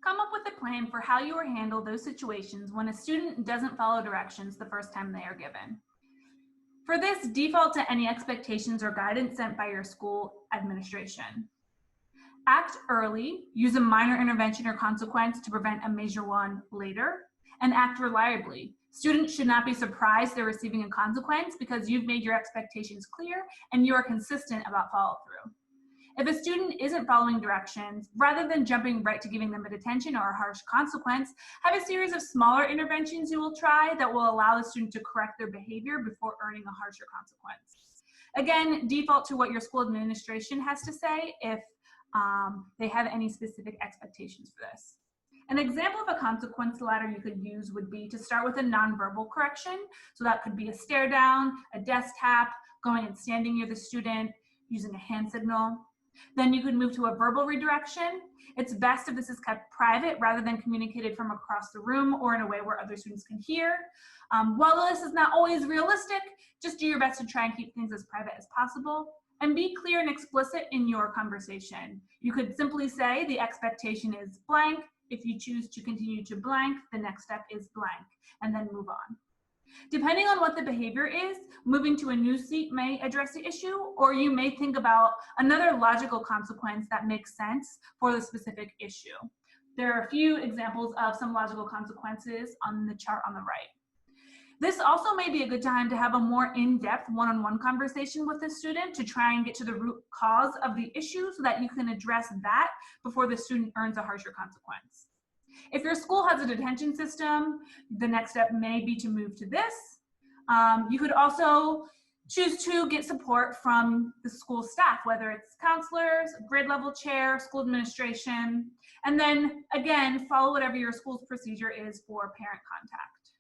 Come up with a plan for how you will handle those situations when a student doesn't follow directions the first time they are given. For this, default to any expectations or guidance sent by your school administration. Act early, use a minor intervention or consequence to prevent a major one later, and act reliably. Students should not be surprised they're receiving a consequence because you've made your expectations clear and you are consistent about follow-through. If a student isn't following directions, rather than jumping right to giving them a detention or a harsh consequence, have a series of smaller interventions you will try that will allow the student to correct their behavior before earning a harsher consequence. Again, default to what your school administration has to say if they have any specific expectations for this. An example of a consequence ladder you could use would be to start with a nonverbal correction. So that could be a stare down, a desk tap, going and standing near the student, using a hand signal. Then you could move to a verbal redirection. It's best if this is kept private rather than communicated from across the room or in a way where other students can hear. While this is not always realistic, just do your best to try and keep things as private as possible. And be clear and explicit in your conversation. You could simply say the expectation is blank. If you choose to continue to blank, the next step is blank, and then move on. Depending on what the behavior is, moving to a new seat may address the issue, or you may think about another logical consequence that makes sense for the specific issue. There are a few examples of some logical consequences on the chart on the right. This also may be a good time to have a more in-depth one-on-one conversation with the student to try and get to the root cause of the issue so that you can address that before the student earns a harsher consequence. If your school has a detention system, the next step may be to move to this. You could also choose to get support from the school staff, whether it's counselors, grade level chair, school administration, and then again, follow whatever your school's procedure is for parent contact.